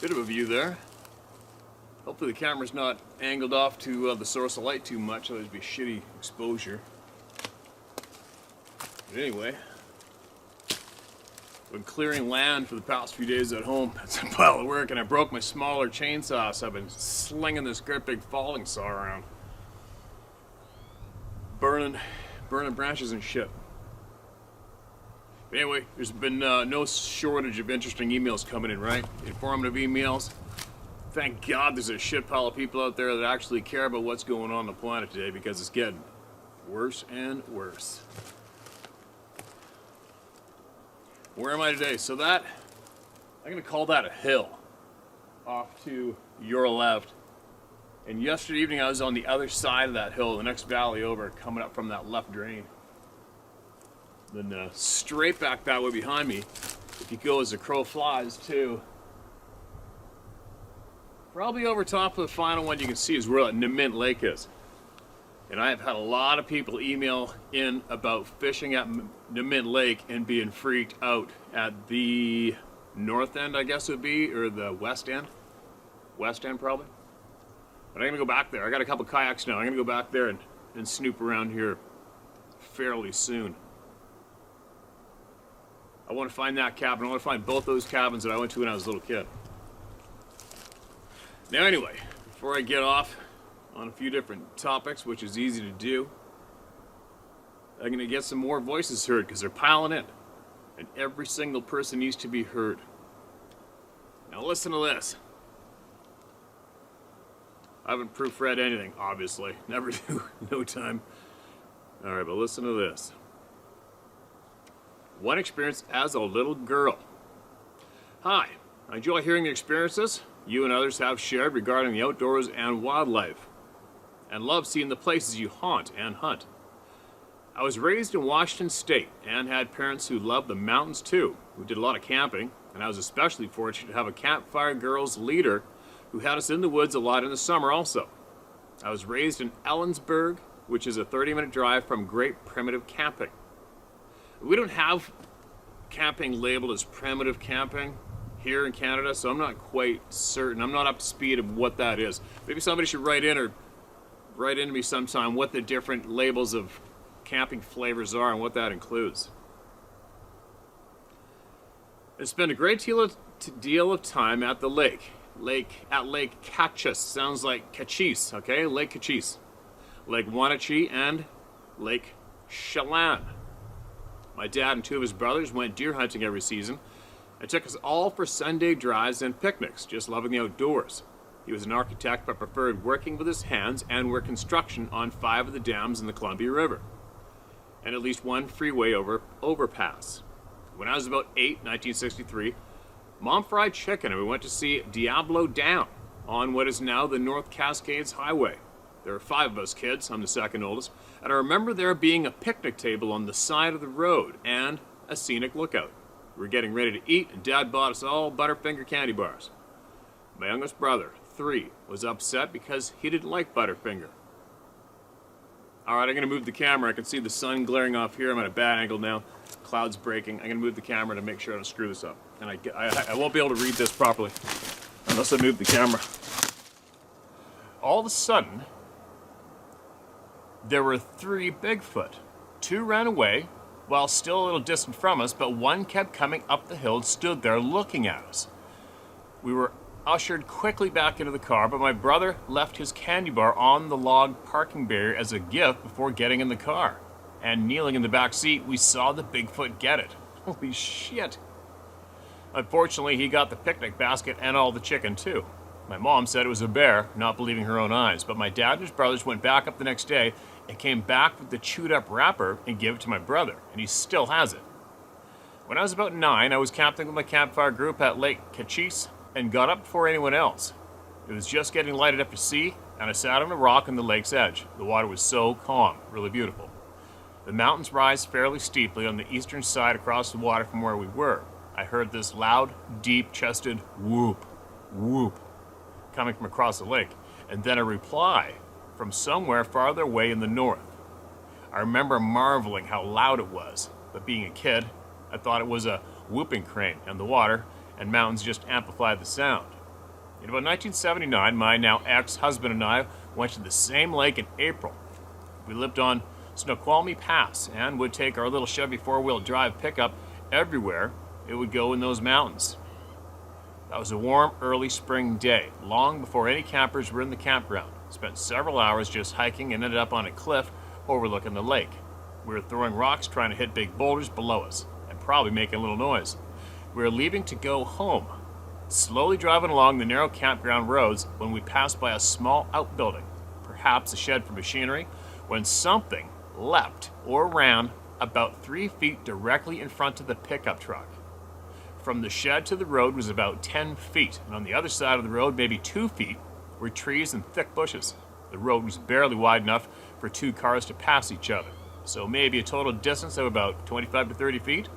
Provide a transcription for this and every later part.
Bit of a view there. Hopefully the camera's not angled off to the source of light too much, otherwise it'd be shitty exposure. But anyway, been clearing land for the past few days at home. It's a pile of work, and I broke my smaller chainsaw, so I've been slinging this great big falling saw around. Burning branches and shit. But anyway, there's been no shortage of interesting emails coming in, right? Informative emails. Thank God there's a shit pile of people out there that actually care about what's going on the planet today, because it's getting worse and worse. Where am I today? So that, I'm going to call that a hill off to your left. And yesterday evening I was on the other side of that hill, the next valley over, coming up from that left drain. Then straight back that way behind me, if you go as the crow flies too, probably over top of the final one you can see is where that Nemint Lake is. And I have had a lot of people email in about fishing at Nemint Lake and being freaked out at the north end, I guess it would be, or the west end. West end probably. But I'm gonna go back there. I got a couple kayaks now. I'm gonna go back there and snoop around here fairly soon. I want to find that cabin. I want to find both those cabins that I went to when I was a little kid. Now anyway, before I get off on a few different topics, which is easy to do, I'm going to get some more voices heard because they're piling in. And every single person needs to be heard. Now listen to this. I haven't proofread anything, obviously. Never do. No time. Alright, but listen to this. One experience as a little girl. Hi, I enjoy hearing the experiences you and others have shared regarding the outdoors and wildlife, and love seeing the places you haunt and hunt. I was raised in Washington State and had parents who loved the mountains too, who did a lot of camping, and I was especially fortunate to have a campfire girls leader who had us in the woods a lot in the summer also. I was raised in Ellensburg, which is a 30-minute drive from Great Primitive Camping. We don't have camping labeled as primitive camping here in Canada, so I'm not quite certain. I'm not up to speed of what that is. Maybe somebody should write into me sometime what the different labels of camping flavors are and what that includes. I spent a great deal of time at the lake. Lake Cachis. Sounds like Cachis, okay? Lake Cachis. Lake Wenatchee and Lake Chelan. My dad and two of his brothers went deer hunting every season and took us all for Sunday drives and picnics, just loving the outdoors. He was an architect but preferred working with his hands and worked construction on 5 of the dams in the Columbia River and at least one freeway overpass. When I was about 8, 1963, Mom fried chicken and we went to see Diablo Dam on what is now the North Cascades Highway. There were 5 of us kids, I'm the second oldest, and I remember there being a picnic table on the side of the road and a scenic lookout. We were getting ready to eat and Dad bought us all Butterfinger candy bars. My youngest brother, 3, was upset because he didn't like Butterfinger. Alright, I'm going to move the camera. I can see the sun glaring off here. I'm at a bad angle now. Clouds breaking. I'm going to move the camera to make sure I don't screw this up. And I won't be able to read this properly unless I move the camera. All of a sudden, there were 3 Bigfoot. 2 ran away while still a little distant from us, but one kept coming up the hill and stood there looking at us. We were ushered quickly back into the car, but my brother left his candy bar on the log parking barrier as a gift before getting in the car. And kneeling in the back seat, we saw the Bigfoot get it. Holy shit. Unfortunately, he got the picnic basket and all the chicken too. My mom said it was a bear, not believing her own eyes, but my dad and his brothers went back up the next day and came back with the chewed up wrapper and gave it to my brother, and he still has it. When I was about 9, I was camping with my campfire group at Lake Cachis and got up before anyone else. It was just getting lighted up to sea, and I sat on a rock on the lake's edge. The water was so calm, really beautiful. The mountains rise fairly steeply on the eastern side across the water from where we were. I heard this loud, deep-chested whoop, whoop, coming from across the lake, and then a reply from somewhere farther away in the north. I remember marveling how loud it was, but being a kid, I thought it was a whooping crane, and the water and mountains just amplified the sound. In about 1979, my now ex-husband and I went to the same lake in April. We lived on Snoqualmie Pass and would take our little Chevy four-wheel drive pickup everywhere it would go in those mountains. That was a warm, early spring day, long before any campers were in the campground. Spent several hours just hiking and ended up on a cliff overlooking the lake. We were throwing rocks, trying to hit big boulders below us, and probably making a little noise. We were leaving to go home, slowly driving along the narrow campground roads when we passed by a small outbuilding, perhaps a shed for machinery, when something leapt or ran about 3 feet directly in front of the pickup truck. From the shed to the road was about 10 feet, and on the other side of the road, maybe 2 feet, were trees and thick bushes. The road was barely wide enough for 2 cars to pass each other, so maybe a total distance of about 25 to 30 feet.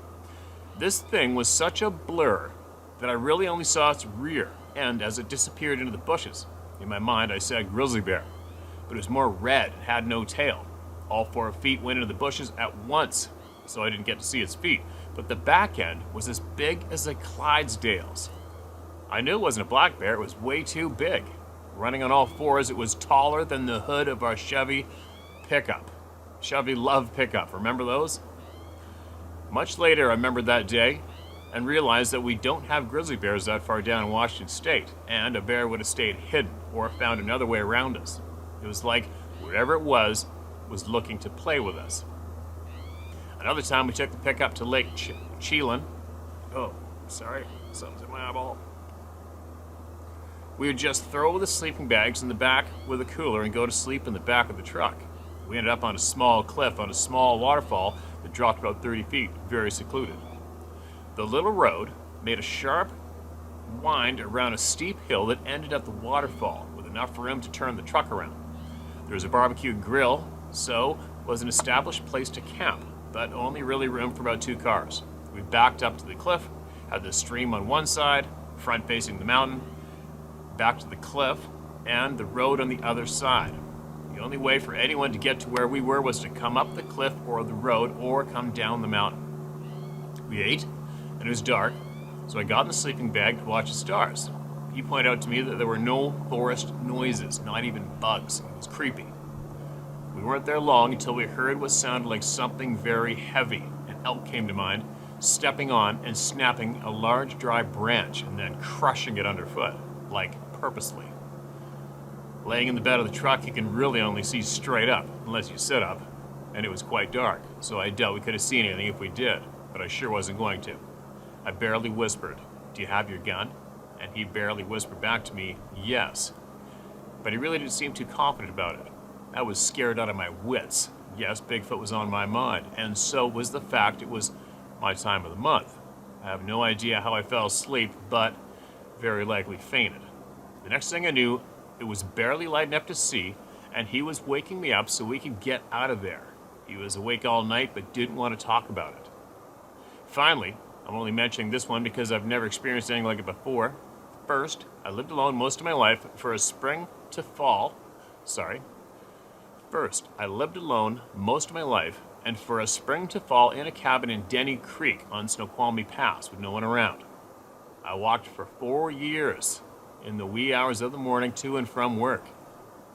This thing was such a blur that I really only saw its rear end as it disappeared into the bushes. In my mind, I said grizzly bear, but it was more red and had no tail. All 4 feet went into the bushes at once, so I didn't get to see its feet, but the back end was as big as a Clydesdale's. I knew it wasn't a black bear, it was way too big. Running on all 4s, it was taller than the hood of our Chevy pickup. Chevy Love pickup, remember those? Much later, I remembered that day and realized that we don't have grizzly bears that far down in Washington State, and a bear would have stayed hidden or found another way around us. It was like whatever it was looking to play with us. Another time we took the pickup to Lake Chelan. Oh, sorry, something's in my eyeball. We would just throw the sleeping bags in the back with a cooler and go to sleep in the back of the truck. We ended up on a small cliff on a small waterfall that dropped about 30 feet, very secluded. The little road made a sharp wind around a steep hill that ended at the waterfall with enough room to turn the truck around. There was a barbecue grill, so was an established place to camp, but only really room for about 2 cars. We backed up to the cliff, had the stream on one side, front facing the mountain, back to the cliff, and the road on the other side. The only way for anyone to get to where we were was to come up the cliff or the road or come down the mountain. We ate, and it was dark, so I got in the sleeping bag to watch the stars. He pointed out to me that there were no forest noises, not even bugs. It was creepy. We weren't there long until we heard what sounded like something very heavy. An elk came to mind, stepping on and snapping a large dry branch and then crushing it underfoot, like purposely. Laying in the bed of the truck, you can really only see straight up, unless you sit up, and it was quite dark, so I doubt we could have seen anything if we did, but I sure wasn't going to. I barely whispered, "Do you have your gun?" And he barely whispered back to me, "Yes." But he really didn't seem too confident about it. I was scared out of my wits. Yes, Bigfoot was on my mind, and so was the fact it was my time of the month. I have no idea how I fell asleep, but very likely fainted. The next thing I knew, it was barely light enough to see, and he was waking me up so we could get out of there. He was awake all night, but didn't want to talk about it. Finally, I'm only mentioning this one because I've never experienced anything like it before. First, I lived alone most of my life for a spring to fall. First, I lived alone most of my life, and for a spring to fall in a cabin in Denny Creek on Snoqualmie Pass with no one around. I walked for 4 years in the wee hours of the morning to and from work.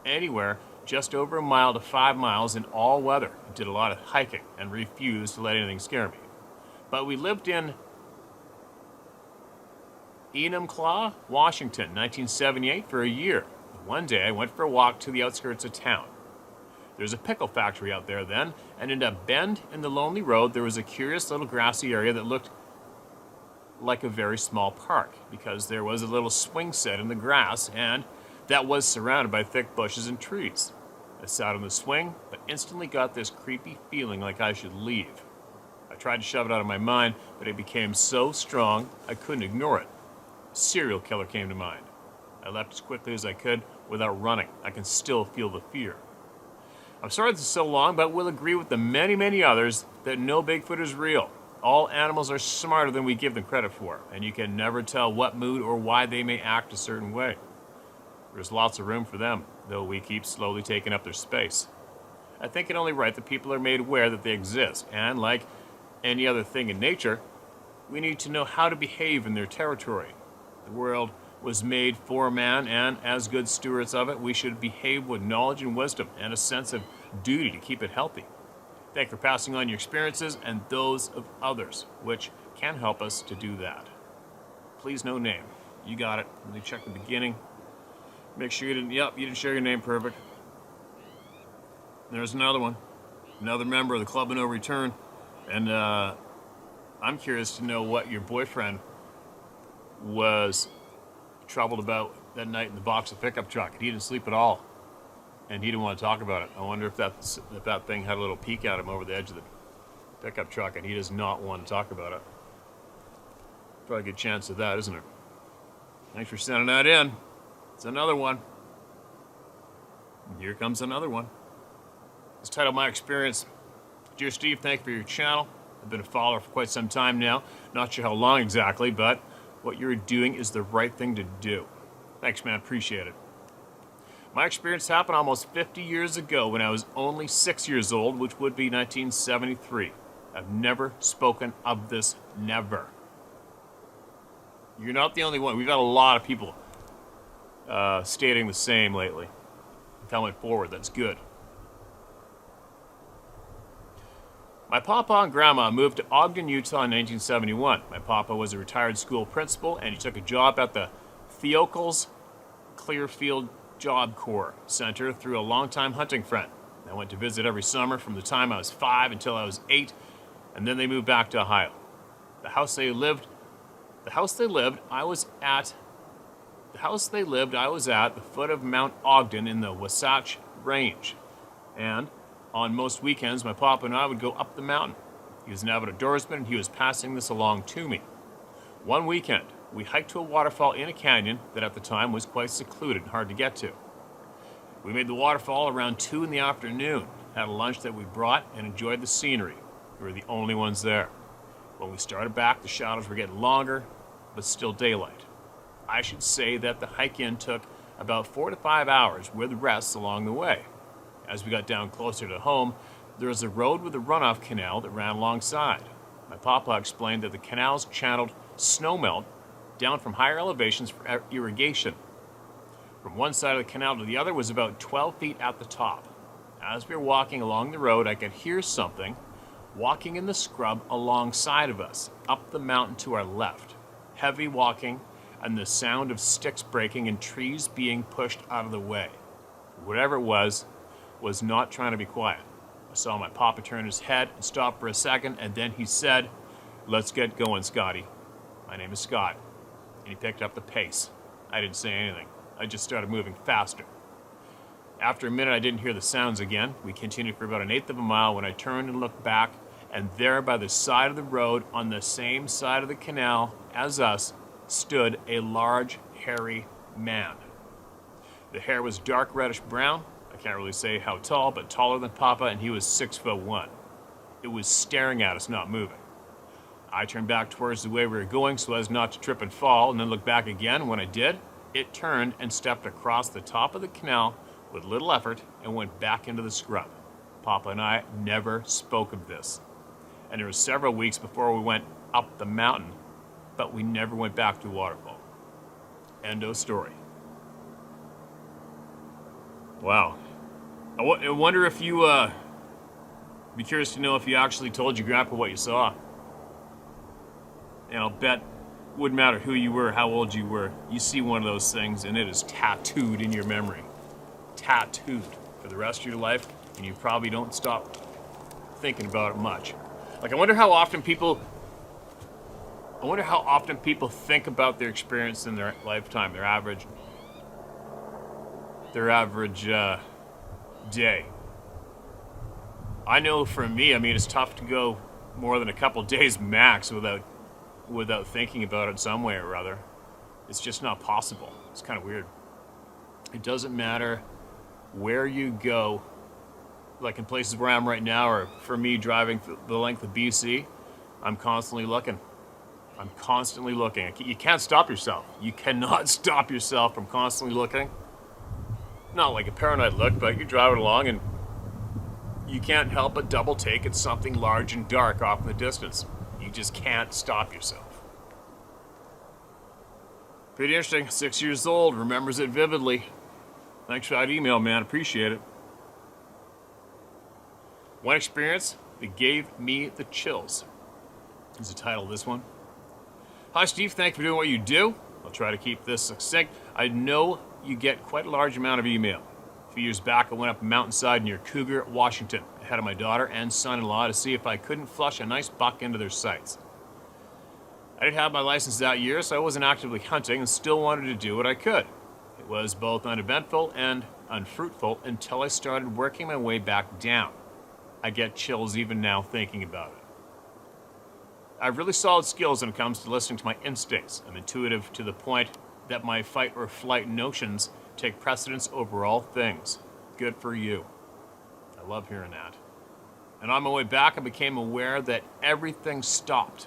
Anywhere just over a mile to 5 miles in all weather. I did a lot of hiking and refused to let anything scare me. But we lived in Enumclaw, Washington, 1978 for a year. One day I went for a walk to the outskirts of town. There's a pickle factory out there then, and in a bend in the lonely road there was a curious little grassy area that looked like a very small park, because there was a little swing set in the grass, and that was surrounded by thick bushes and trees. I sat on the swing, but instantly got this creepy feeling like I should leave. I tried to shove it out of my mind, but it became so strong I couldn't ignore it. A serial killer came to mind. I left as quickly as I could without running. I can still feel the fear. I'm sorry this is so long, but we'll agree with the many, many others that no Bigfoot is real. All animals are smarter than we give them credit for, and you can never tell what mood or why they may act a certain way. There's lots of room for them, though we keep slowly taking up their space. I think it only right that people are made aware that they exist, and like any other thing in nature, we need to know how to behave in their territory. The world was made for man, and as good stewards of it, we should behave with knowledge and wisdom and a sense of duty to keep it healthy. Thank you for passing on your experiences and those of others, which can help us to do that. Please, no name. You got it. Let me check the beginning. Make sure you didn't, you didn't share your name, perfect. There's another one. Another member of the Club of No Return. And I'm curious to know what your boyfriend was troubled about that night in the box of pickup truck. He didn't sleep at all, and he didn't want to talk about it. I wonder if that thing had a little peek at him over the edge of the pickup truck, and he does not want to talk about it. Probably a good chance of that, isn't it? Thanks for sending that in. It's another one. And here comes another one. It's titled My Experience. Dear Steve, thank you for your channel. I've been a follower for quite some time now. Not sure how long exactly, but what you're doing is the right thing to do. Thanks, man. Appreciate it. My experience happened almost 50 years ago when I was only 6 years old, which would be 1973. I've never spoken of this, never. You're not the only one. We've got a lot of people stating the same lately. Coming forward, that's good. My papa and grandma moved to Ogden, Utah in 1971. My papa was a retired school principal, and he took a job at the Theocals Clearfield Job Corps Center through a longtime hunting friend. I went to visit every summer from the time I was 5 until I was 8, and then they moved back to Ohio. The house they lived, I was at the foot of Mount Ogden in the Wasatch Range, and on most weekends, my papa and I would go up the mountain. He was an avid outdoorsman, and he was passing this along to me. One weekend, we hiked to a waterfall in a canyon that at the time was quite secluded and hard to get to. We made the waterfall around 2 in the afternoon, had a lunch that we brought, and enjoyed the scenery. We were the only ones there. When we started back, the shadows were getting longer, but still daylight. I should say that the hike in took about 4 to 5 hours with rests along the way. As we got down closer to home, there was a road with a runoff canal that ran alongside. My papa explained that the canals channeled snowmelt down from higher elevations for irrigation. From one side of the canal to the other was about 12 feet at the top. As we were walking along the road, I could hear something walking in the scrub alongside of us, up the mountain to our left. Heavy walking and the sound of sticks breaking and trees being pushed out of the way. Whatever it was not trying to be quiet. I saw my papa turn his head and stop for a second, and then he said, "Let's get going, Scotty." My name is Scott. And he picked up the pace. I didn't say anything. I just started moving faster. After a minute, I didn't hear the sounds again. We continued for about 1/8 of a mile when I turned and looked back, and there by the side of the road, on the same side of the canal as us, stood a large, hairy man. The hair was dark reddish brown. I can't really say how tall, but taller than Papa, and he was 6'1". It was staring at us, not moving. I turned back towards the way we were going so as not to trip and fall, and then looked back again. When I did, it turned and stepped across the top of the canal with little effort and went back into the scrub. Papa and I never spoke of this, and it was several weeks before we went up the mountain, but we never went back to waterfall. End of story. Wow. I wonder if you, be curious to know if you actually told your grandpa what you saw. And I'll bet, wouldn't matter who you were, how old you were, you see one of those things and it is tattooed in your memory. Tattooed for the rest of your life, and you probably don't stop thinking about it much. Like, I wonder how often people think about their experience in their lifetime, their average day. I know for me, I mean, it's tough to go more than a couple days max without thinking about it some way or other. It's just not possible. It's kind of weird. It doesn't matter where you go, like in places where I am right now, or for me driving the length of BC, I'm constantly looking. You can't stop yourself. You cannot stop yourself from constantly looking. Not like a paranoid look, but you're driving along and you can't help but double take at something large and dark off in the distance. You just can't stop yourself. Pretty interesting. 6 years old, remembers it vividly. Thanks for that email, man. Appreciate it. One experience that gave me the chills is the title of this one. Hi, Steve. Thank you for doing what you do. I'll try to keep this succinct. I know you get quite a large amount of email. A few years back, I went up a mountainside near Cougar, Washington, ahead of my daughter and son-in-law to see if I couldn't flush a nice buck into their sights. I didn't have my license that year, so I wasn't actively hunting and still wanted to do what I could. It was both uneventful and unfruitful until I started working my way back down. I get chills even now thinking about it. I have really solid skills when it comes to listening to my instincts. I'm intuitive to the point that my fight or flight notions take precedence over all things. Good for you. I love hearing that. And on my way back, I became aware that everything stopped.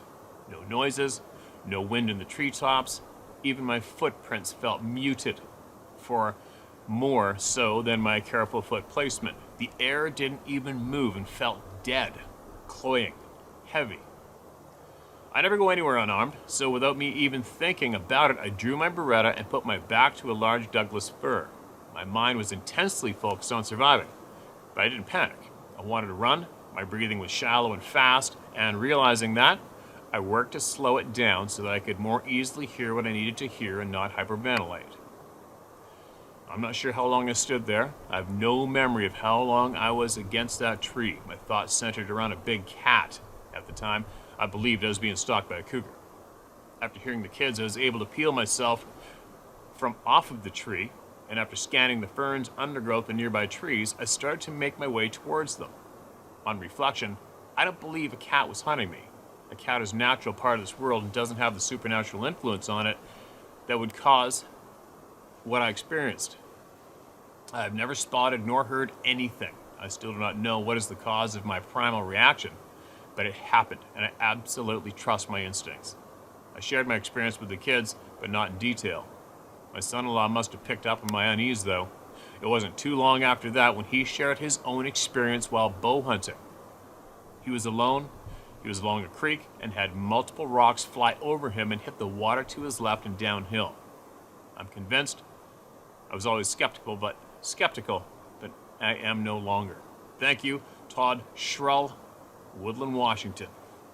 No noises, no wind in the treetops. Even my footprints felt muted, for more so than my careful foot placement. The air didn't even move and felt dead, cloying, heavy. I never go anywhere unarmed, so without me even thinking about it, I drew my Beretta and put my back to a large Douglas fir. My mind was intensely focused on surviving, but I didn't panic. I wanted to run, my breathing was shallow and fast, and realizing that, I worked to slow it down so that I could more easily hear what I needed to hear and not hyperventilate. I'm not sure how long I stood there. I have no memory of how long I was against that tree. My thoughts centered around a big cat. At the time, I believed I was being stalked by a cougar. After hearing the kids, I was able to peel myself from off of the tree, and after scanning the ferns, undergrowth, and nearby trees, I started to make my way towards them. On reflection, I don't believe a cat was hunting me. A cat is a natural part of this world and doesn't have the supernatural influence on it that would cause what I experienced. I have never spotted nor heard anything. I still do not know what is the cause of my primal reaction, but it happened, and I absolutely trust my instincts. I shared my experience with the kids, but not in detail. My son-in-law must have picked up on my unease, though. It wasn't too long after that when he shared his own experience while bow hunting. He was alone. He was along a creek and had multiple rocks fly over him and hit the water to his left and downhill. I'm convinced. I was always skeptical, but I am no longer. Thank you, Todd Schrull, Woodland, Washington.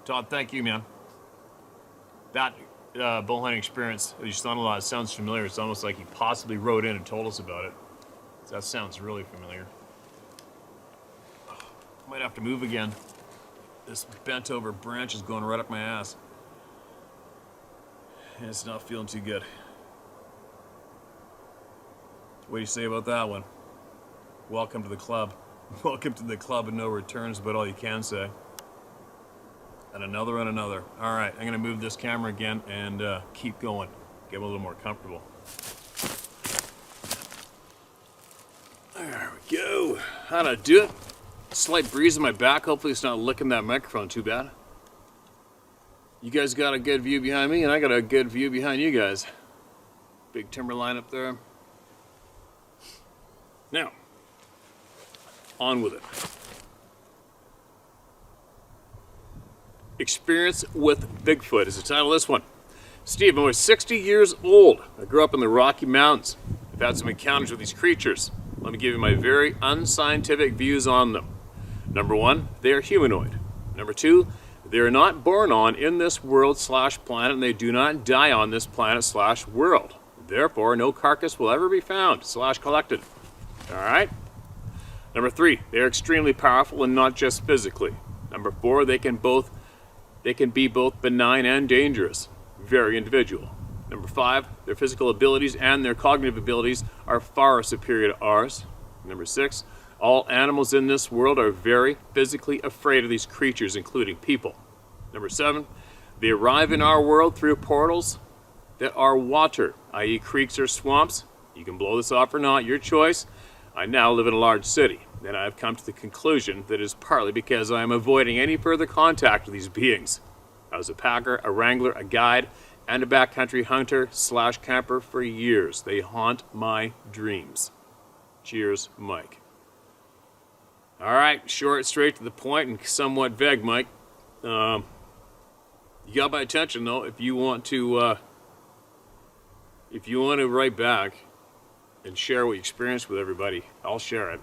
Todd, thank you, man. That bow hunting experience with your son-in-law sounds familiar. It's almost like he possibly wrote in and told us about it. That sounds really familiar. Might have to move again. This bent over branch is going right up my ass. And it's not feeling too good. What do you say about that one? Welcome to the club. Welcome to the club and no returns, but all you can say. And another and another. All right, I'm going to move this camera again and keep going. Get a little more comfortable. There we go. How'd I do it? Slight breeze in my back. Hopefully it's not licking that microphone too bad. You guys got a good view behind me, and I got a good view behind you guys. Big timber line up there. Now, on with it. Experience with Bigfoot is the title of this one. Steve, I'm 60 years old. I grew up in the Rocky Mountains. I've had some encounters with these creatures. Let me give you my very unscientific views on them. Number one, they are humanoid. Number two, they are not born on in this world/planet, and they do not die on this planet/world. Therefore, no carcass will ever be found/collected. All right? Number three, they are extremely powerful and not just physically. Number four, they can be both benign and dangerous. Very individual. Number five, their physical abilities and their cognitive abilities are far superior to ours. Number six, all animals in this world are very physically afraid of these creatures, including people. Number seven, they arrive in our world through portals that are water, i.e. creeks or swamps. You can blow this off or not, your choice. I now live in a large city, and I have come to the conclusion that it is partly because I am avoiding any further contact with these beings. I was a packer, a wrangler, a guide, and a backcountry hunter/camper for years. They haunt my dreams. Cheers, Mike. All right, short, straight to the point, and somewhat vague, Mike. You got my attention, though. If you want to if you want to write back and share what you experienced with everybody, I'll share it.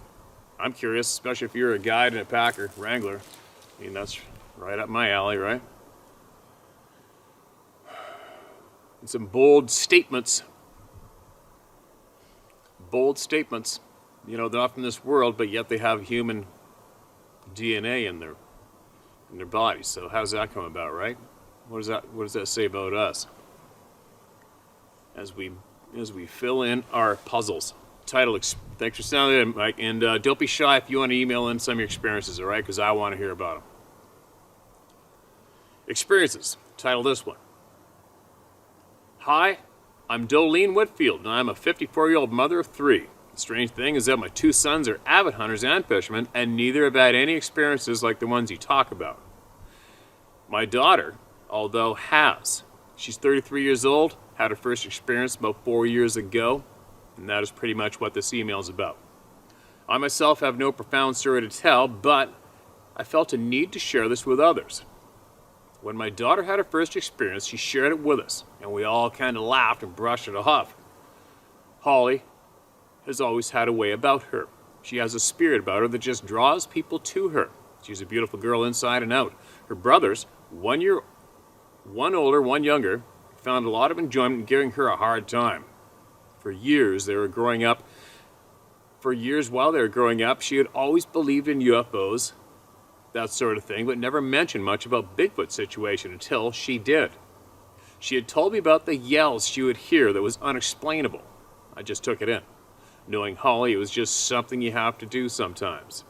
I'm curious, especially if you're a guide and a packer, wrangler. I mean, that's right up my alley, right? And some bold statements. Bold statements. You know, they're not from this world, but yet they have human DNA in their bodies. So how does that come about, right? What does that say about us? As we fill in our puzzles. Title, thanks for sounding in, Mike. And don't be shy if you want to email in some of your experiences, all right? Because I want to hear about them. Experiences. Title this one. Hi, I'm Dolene Whitfield, and I'm a 54-year-old mother of 3. The strange thing is that my 2 sons are avid hunters and fishermen, and neither have had any experiences like the ones you talk about. My daughter, although has. She's 33 years old, had her first experience about 4 years ago, and that is pretty much what this email is about. I myself have no profound story to tell, but I felt a need to share this with others. When my daughter had her first experience, she shared it with us, and we all kind of laughed and brushed it off. Holly has always had a way about her. She has a spirit about her that just draws people to her. She's a beautiful girl inside and out. Her brothers, one older, one younger, found a lot of enjoyment in giving her a hard time. For years while they were growing up, she had always believed in UFOs, that sort of thing, but never mentioned much about Bigfoot situation until she did. She had told me about the yells she would hear that was unexplainable. I just took it in. Knowing Holly, it was just something you have to do sometimes.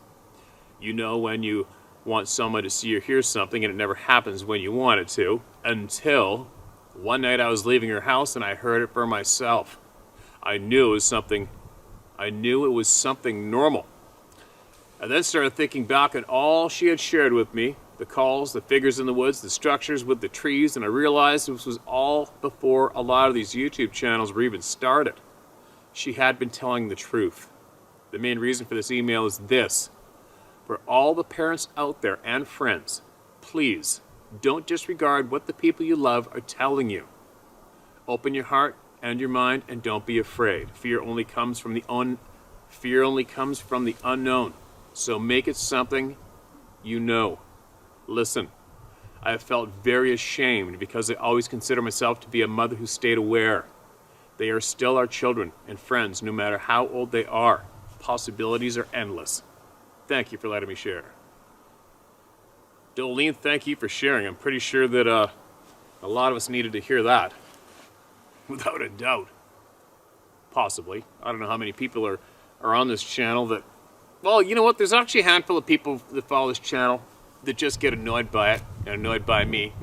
You know when you want someone to see or hear something and it never happens when you want it to, until one night I was leaving her house and I heard it for myself. I knew it was something normal. I then started thinking back on all she had shared with me, the calls, the figures in the woods, the structures with the trees, and I realized this was all before a lot of these YouTube channels were even started. She had been telling the truth. The main reason for this email is this. For all the parents out there and friends, please don't disregard what the people you love are telling you. Open your heart and your mind and don't be afraid. Fear only comes from the unknown. So make it something you know. Listen, I have felt very ashamed because I always consider myself to be a mother who stayed aware. They are still our children and friends no matter how old they are. Possibilities are endless. Thank you for letting me share. Dolene, thank you for sharing. I'm pretty sure that a lot of us needed to hear that. Without a doubt. Possibly. I don't know how many people are on this channel that... Well, you know what? There's actually a handful of people that follow this channel that just get annoyed by it and annoyed by me.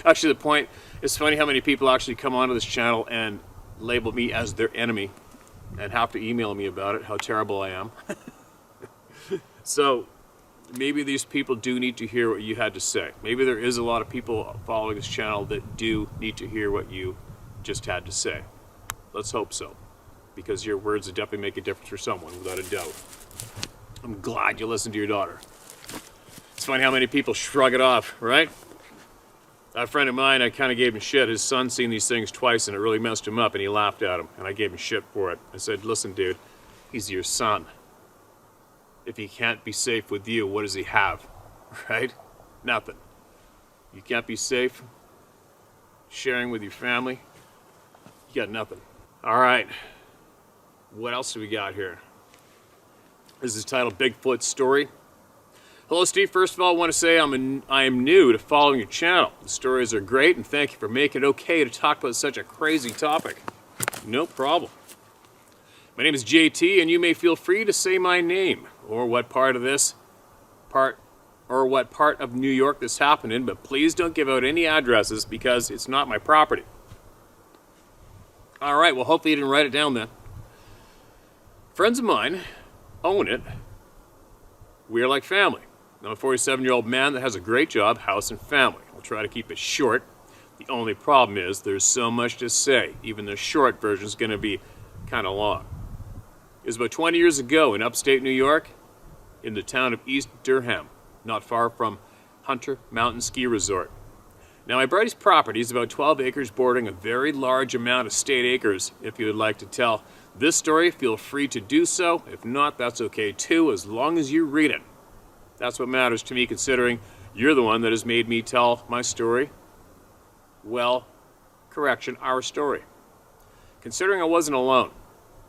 Actually, the point, it's funny how many people actually come onto this channel and label me as their enemy and have to email me about it, how terrible I am. So, maybe these people do need to hear what you had to say. Maybe there is a lot of people following this channel that do need to hear what you just had to say. Let's hope so, because your words would definitely make a difference for someone, without a doubt. I'm glad you listened to your daughter. It's funny how many people shrug it off, right? A friend of mine, I kind of gave him shit. His son's seen these things twice and it really messed him up and he laughed at him and I gave him shit for it. I said, listen dude, he's your son. If he can't be safe with you, what does he have, right? Nothing. You can't be safe sharing with your family, you got nothing. All right, what else do we got here? This is titled Bigfoot Story. Hello, Steve. First of all, I want to say I am new to following your channel. The stories are great, and thank you for making it okay to talk about such a crazy topic. No problem. My name is JT, and you may feel free to say my name or what part of New York this happened in, but please don't give out any addresses because it's not my property. All right. Well, hopefully you didn't write it down then. Friends of mine own it. We are like family. I'm a 47-year-old man that has a great job, house, and family. I'll try to keep it short. The only problem is there's so much to say. Even the short version is going to be kind of long. It was about 20 years ago in upstate New York, in the town of East Durham, not far from Hunter Mountain Ski Resort. Now, my buddy's property is about 12 acres bordering a very large amount of state acres. If you would like to tell this story, feel free to do so. If not, that's okay too, as long as you read it. That's what matters to me, considering you're the one that has made me tell my story. Well, correction, our story. Considering I wasn't alone.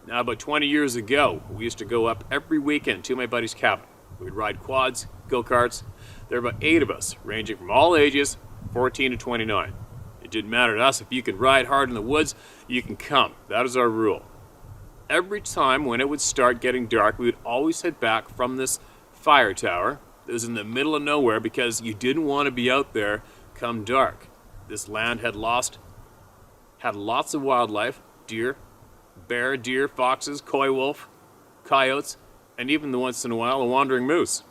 Now, about 20 years ago, we used to go up every weekend to my buddy's cabin. We'd ride quads, go-karts. There were about 8 of us, ranging from all ages, 14 to 29. It didn't matter to us. If you could ride hard in the woods, you can come. That is our rule. Every time when it would start getting dark, we would always head back from this fire tower. It was in the middle of nowhere because you didn't want to be out there come dark. This land had lots of wildlife, deer, bear, deer, foxes, coy wolf, coyotes, and even once in a while a wandering moose.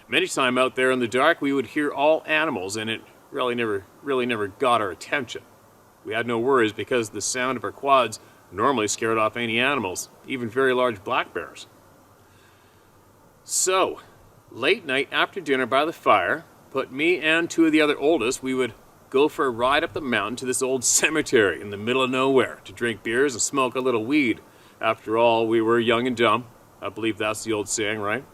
Many times out there in the dark, we would hear all animals, and it really never got our attention. We had no worries because the sound of our quads normally scared off any animals, even very large black bears. So, late night after dinner by the fire, put me and 2 of the other oldest, we would go for a ride up the mountain to this old cemetery in the middle of nowhere to drink beers and smoke a little weed. After all, we were young and dumb. I believe that's the old saying, right?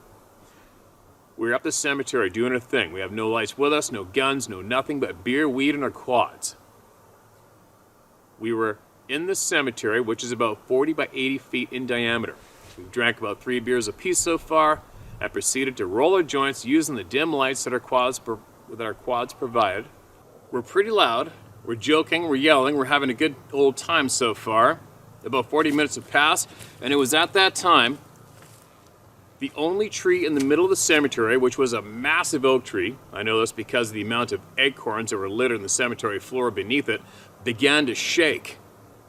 We were up the cemetery doing a thing. We have no lights with us, no guns, no nothing but beer, weed, and our quads. We were in the cemetery, which is about 40 by 80 feet in diameter. We've drank about 3 beers apiece so far and proceeded to roll our joints using the dim lights that our quads provided. We're pretty loud. We're joking, we're yelling, we're having a good old time so far. About 40 minutes have passed, and it was at that time the only tree in the middle of the cemetery, which was a massive oak tree, I know this because of the amount of acorns that were littered in the cemetery floor beneath it, began to shake.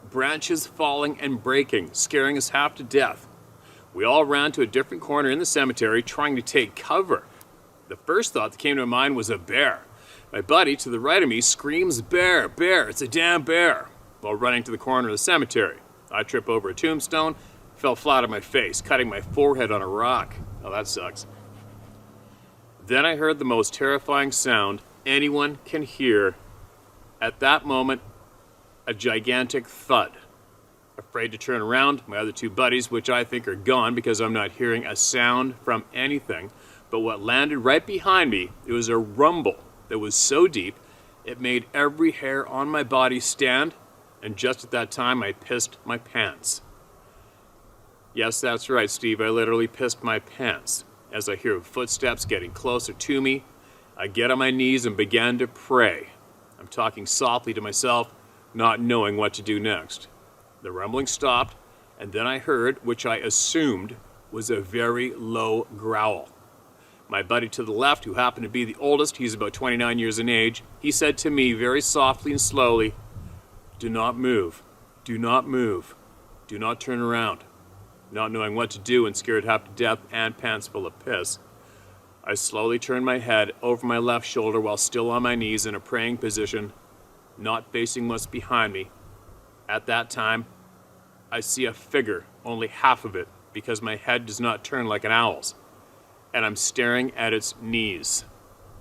Branches falling and breaking, scaring us half to death. We all ran to a different corner in the cemetery, trying to take cover. The first thought that came to my mind was a bear. My buddy to the right of me screams, "Bear, bear, it's a damn bear," while running to the corner of the cemetery. I trip over a tombstone, fell flat on my face, cutting my forehead on a rock. Oh, that sucks. Then I heard the most terrifying sound anyone can hear. At that moment, a gigantic thud. Afraid to turn around, my other 2 buddies, which I think are gone because I'm not hearing a sound from anything, but what landed right behind me, it was a rumble that was so deep, it made every hair on my body stand, and just at that time, I pissed my pants. Yes, that's right, Steve, I literally pissed my pants. As I hear footsteps getting closer to me, I get on my knees and began to pray. I'm talking softly to myself, not knowing what to do next. The rumbling stopped, and then I heard, which I assumed was a very low growl. My buddy to the left, who happened to be the oldest, he's about 29 years in age, he said to me very softly and slowly, "Do not move, do not move, do not turn around." Not knowing what to do and scared half to death and pants full of piss, I slowly turned my head over my left shoulder while still on my knees in a praying position, not facing what's behind me. At that time, I see a figure, only half of it, because my head does not turn like an owl's, and I'm staring at its knees.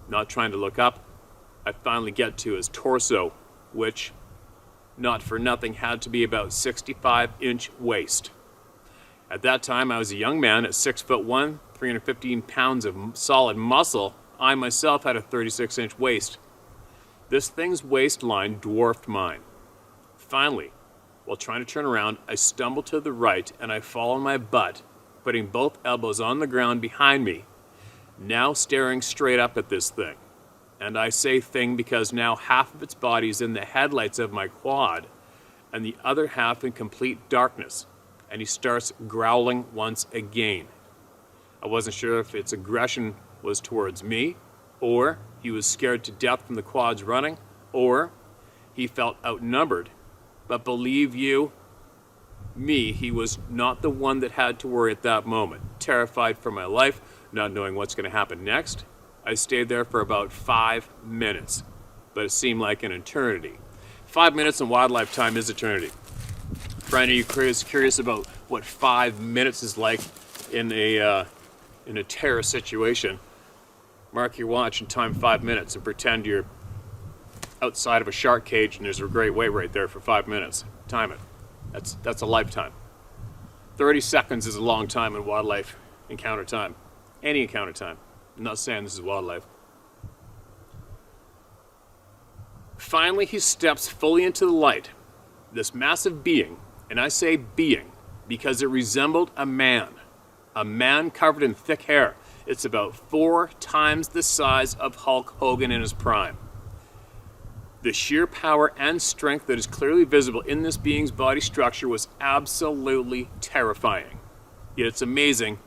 Not trying to look up, I finally get to his torso, which, not for nothing, had to be about 65-inch waist. At that time, I was a young man at 6'1", 315 pounds of solid muscle. I myself had a 36-inch waist. This thing's waistline dwarfed mine. Finally, while trying to turn around, I stumble to the right and I fall on my butt, putting both elbows on the ground behind me, now staring straight up at this thing. And I say thing because now half of its body is in the headlights of my quad and the other half in complete darkness. And he starts growling once again. I wasn't sure if its aggression was towards me, or he was scared to death from the quads running, or he felt outnumbered. But believe you me, he was not the one that had to worry at that moment. Terrified for my life, not knowing what's going to happen next, I stayed there for about 5 minutes, but it seemed like an eternity. 5 minutes in wildlife time is eternity. For any of you curious about what 5 minutes is like in a terror situation, mark your watch and time 5 minutes and pretend you're outside of a shark cage and there's a great white right there for 5 minutes. Time it. That's a lifetime. 30 seconds is a long time in wildlife encounter time. Any encounter time. I'm not saying this is wildlife. Finally, he steps fully into the light. This massive being, and I say being because it resembled a man covered in thick hair. It's about 4 times the size of Hulk Hogan in his prime. The sheer power and strength that is clearly visible in this being's body structure was absolutely terrifying. Yet it's amazing.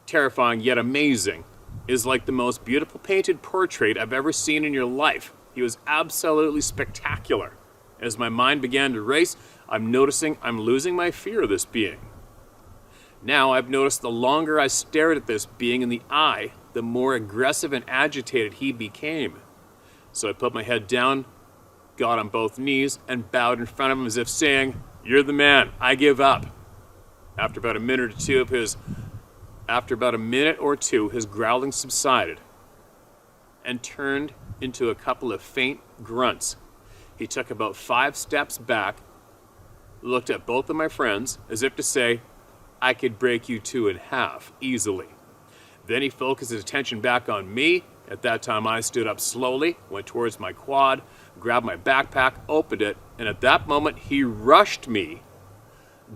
Terrifying yet amazing is like the most beautiful painted portrait I've ever seen in your life. He was absolutely spectacular. As my mind began to race, I'm noticing I'm losing my fear of this being. Now I've noticed the longer I stared at this being in the eye, the more aggressive and agitated he became. So I put my head down, got on both knees, and bowed in front of him as if saying, "You're the man, I give up." After about a minute or two, his growling subsided and turned into a couple of faint grunts. He took about 5 steps back, looked at both of my friends as if to say, "I could break you 2 in half easily." Then he focused his attention back on me. At that time I stood up slowly, went towards my quad, grabbed my backpack, opened it, and at that moment he rushed me,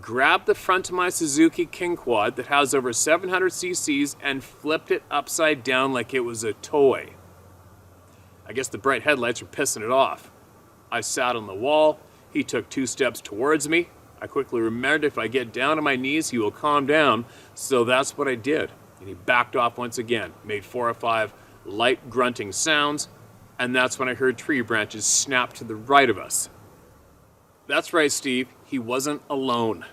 grabbed the front of my Suzuki King Quad that has over 700 cc's and flipped it upside down like it was a toy. I guess the bright headlights were pissing it off. I sat on the wall. He took 2 steps towards me. I quickly remembered if I get down on my knees, he will calm down. So that's what I did. And he backed off once again, made 4 or 5 light grunting sounds, and that's when I heard tree branches snap to the right of us. That's right, Steve. He wasn't alone.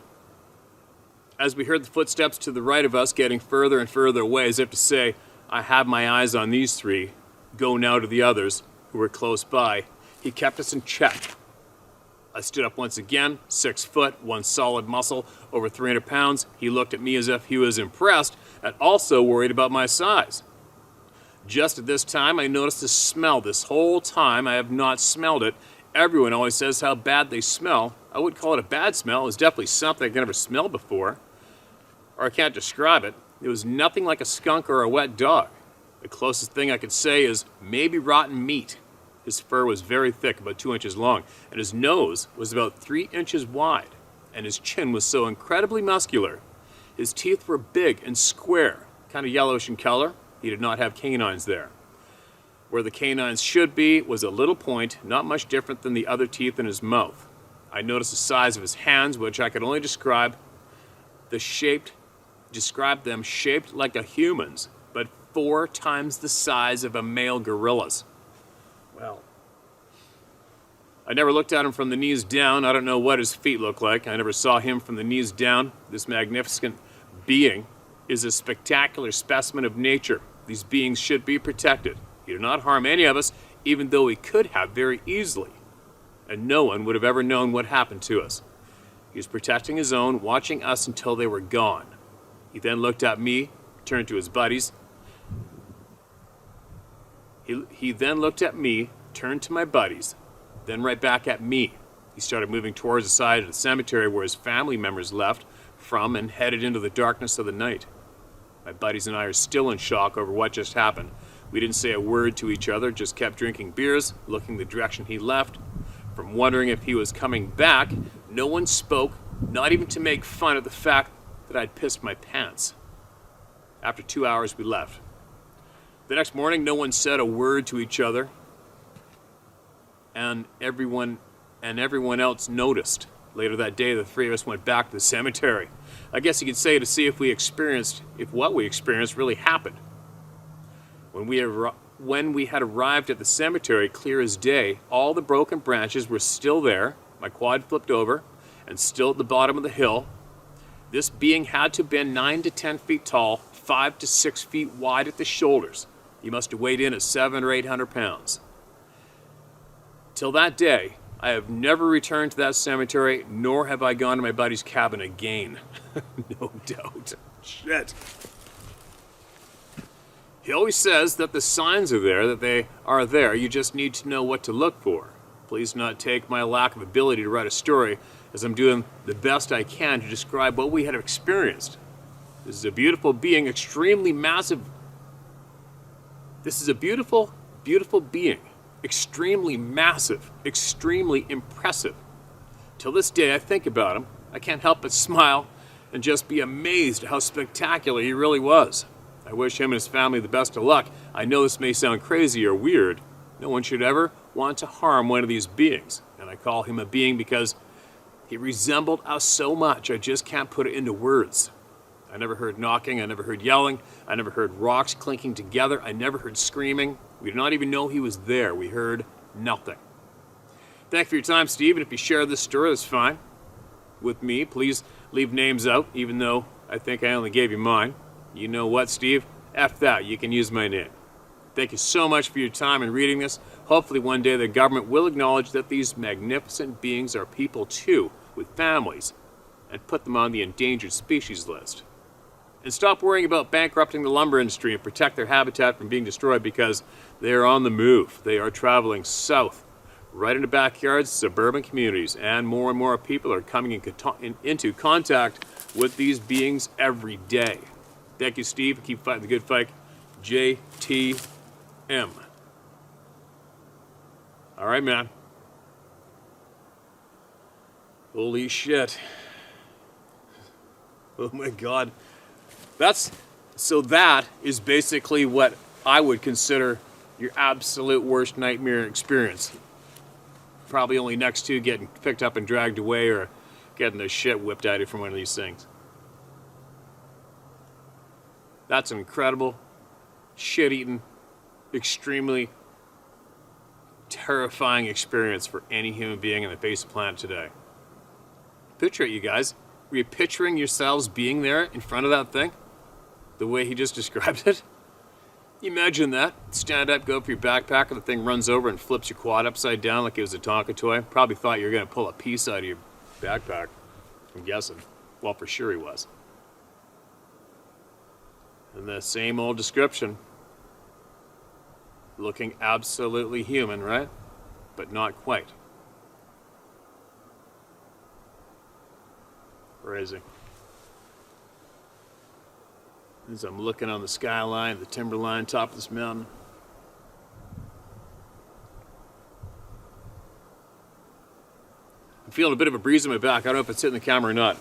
As we heard the footsteps to the right of us getting further and further away, as if to say, "I have my eyes on these 3. Go now to the others," who were close by, he kept us in check. I stood up once again, 6 foot, 1 solid muscle, over 300 pounds. He looked at me as if he was impressed and also worried about my size. Just at this time, I noticed a smell. This whole time, I have not smelled it. Everyone always says how bad they smell. I wouldn't call it a bad smell. It was definitely something I'd never smelled before. Or I can't describe it. It was nothing like a skunk or a wet dog. The closest thing I could say is maybe rotten meat. His fur was very thick, about 2 inches long, and his nose was about 3 inches wide, and his chin was so incredibly muscular. His teeth were big and square, kind of yellowish in color. He did not have canines there. Where the canines should be was a little point, not much different than the other teeth in his mouth. I noticed the size of his hands, which I could only describe them shaped like a human's, but 4 times the size of a male gorilla's. Well, I never looked at him from the knees down. I don't know what his feet look like. I never saw him from the knees down. This magnificent being is a spectacular specimen of nature. These beings should be protected. He did not harm any of us, even though he could have very easily. And no one would have ever known what happened to us. He was protecting his own, watching us until they were gone. He then looked at me, turned to his buddies. He then looked at me, turned to my buddies, then right back at me. He started moving towards the side of the cemetery where his family members left from and headed into the darkness of the night. My buddies and I are still in shock over what just happened. We didn't say a word to each other, just kept drinking beers, looking the direction he left. From wondering if he was coming back, no one spoke, not even to make fun of the fact that I'd pissed my pants. After 2 hours, we left. The next morning, no one said a word to each other, and everyone else noticed. Later that day, the 3 of us went back to the cemetery. I guess you could say to see if what we experienced really happened. When we had arrived at the cemetery, clear as day, all the broken branches were still there, my quad flipped over, and still at the bottom of the hill. This being had to have been 9 to 10 feet tall, 5 to 6 feet wide at the shoulders. He must have weighed in at 700 or 800 pounds. Till that day, I have never returned to that cemetery, nor have I gone to my buddy's cabin again. No doubt. Shit. He always says that the signs are there, that they are there. You just need to know what to look for. Please not take my lack of ability to write a story, as I'm doing the best I can to describe what we had experienced. This is a beautiful being, extremely massive. This is a beautiful, beautiful being. Extremely massive, extremely impressive. Till this day I think about him, I can't help but smile and just be amazed at how spectacular he really was. I wish him and his family the best of luck. I know this may sound crazy or weird. No one should ever want to harm one of these beings. And I call him a being because he resembled us so much, I just can't put it into words. I never heard knocking, I never heard yelling, I never heard rocks clinking together, I never heard screaming. We did not even know he was there. We heard nothing. Thank you for your time, Steve, and if you share this story, that's fine. With me, please leave names out, even though I think I only gave you mine. You know what, Steve? F that, you can use my name. Thank you so much for your time in reading this. Hopefully one day the government will acknowledge that these magnificent beings are people too, with families, and put them on the endangered species list. And stop worrying about bankrupting the lumber industry and protect their habitat from being destroyed, because they are on the move. They are traveling south, right into backyards, suburban communities, and more people are coming into contact with these beings every day. Thank you, Steve. Keep fighting the good fight. JTM. All right, man. Holy shit. Oh my God. That is basically what I would consider your absolute worst nightmare experience. Probably only next to getting picked up and dragged away or getting the shit whipped out of you from one of these things. That's an incredible, shit-eating, extremely terrifying experience for any human being on the face of the planet today. Picture it, you guys. Were you picturing yourselves being there in front of that thing? The way he just described it? Imagine that. Stand up, go up for your backpack, and the thing runs over and flips your quad upside down like it was a Tonka toy. Probably thought you were going to pull a piece out of your backpack. I'm guessing. Well, for sure he was. And the same old description. Looking absolutely human, right? But not quite. Crazy. As I'm looking on the skyline, the timberline, top of this mountain. I'm feeling a bit of a breeze in my back. I don't know if it's hitting the camera or not.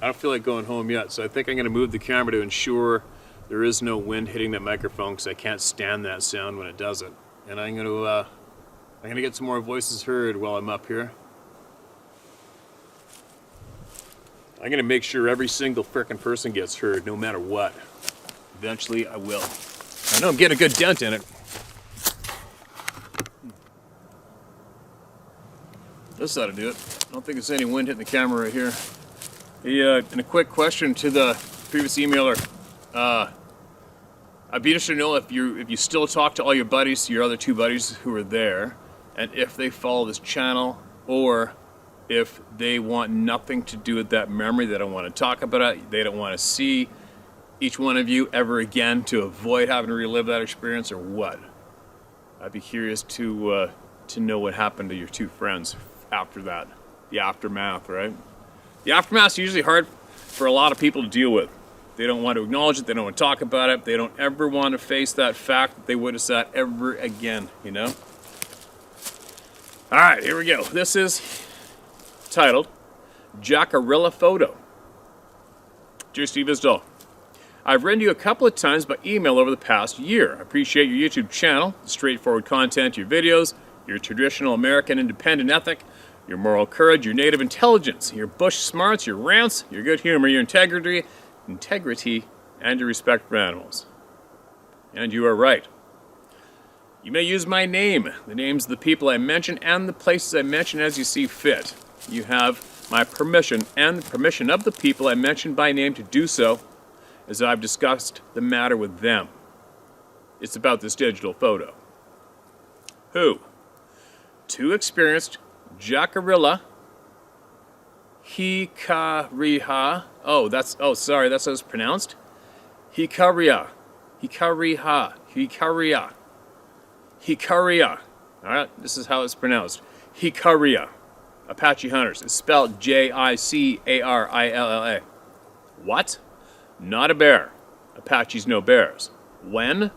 I don't feel like going home yet, so I think I'm going to move the camera to ensure there is no wind hitting that microphone, because I can't stand that sound when it does it. And I'm going to get some more voices heard while I'm up here. I'm going to make sure every single frickin' person gets heard, no matter what. Eventually, I will. I know I'm getting a good dent in it. This ought to do it. I don't think there's any wind hitting the camera right here. And a quick question to the previous emailer. I'd be interested to know if you still talk to all your buddies, your other two buddies who are there, and if they follow this channel, or if they want nothing to do with that memory. They don't want to talk about it. They don't want to see each one of you ever again to avoid having to relive that experience, or what. I'd be curious to know what happened to your two friends after that. The aftermath, right? The aftermath's usually hard for a lot of people to deal with. They don't want to acknowledge it. They don't want to talk about it. They don't ever want to face that fact that they witnessed that ever again, you know? All right, here we go. This is titled Jacarilla Photo. Dear Steve Isdall, I've written to you a couple of times by email over the past year. I appreciate your YouTube channel, the straightforward content, your videos, your traditional American independent ethic, your moral courage, your native intelligence, your bush smarts, your rants, your good humor, your integrity, and your respect for animals. And you are right. You may use my name, the names of the people I mention, and the places I mention as you see fit. You have my permission and the permission of the people I mention by name to do so, as I've discussed the matter with them. It's about this digital photo. Who? Two experienced Jacarilla Hikariha. Sorry, that's how it's pronounced. Hikaria. Hikaria. Alright, this is how it's pronounced. Hikaria. Apache hunters. It's spelled Jicarilla. What? Not a bear. Apaches know bears. When?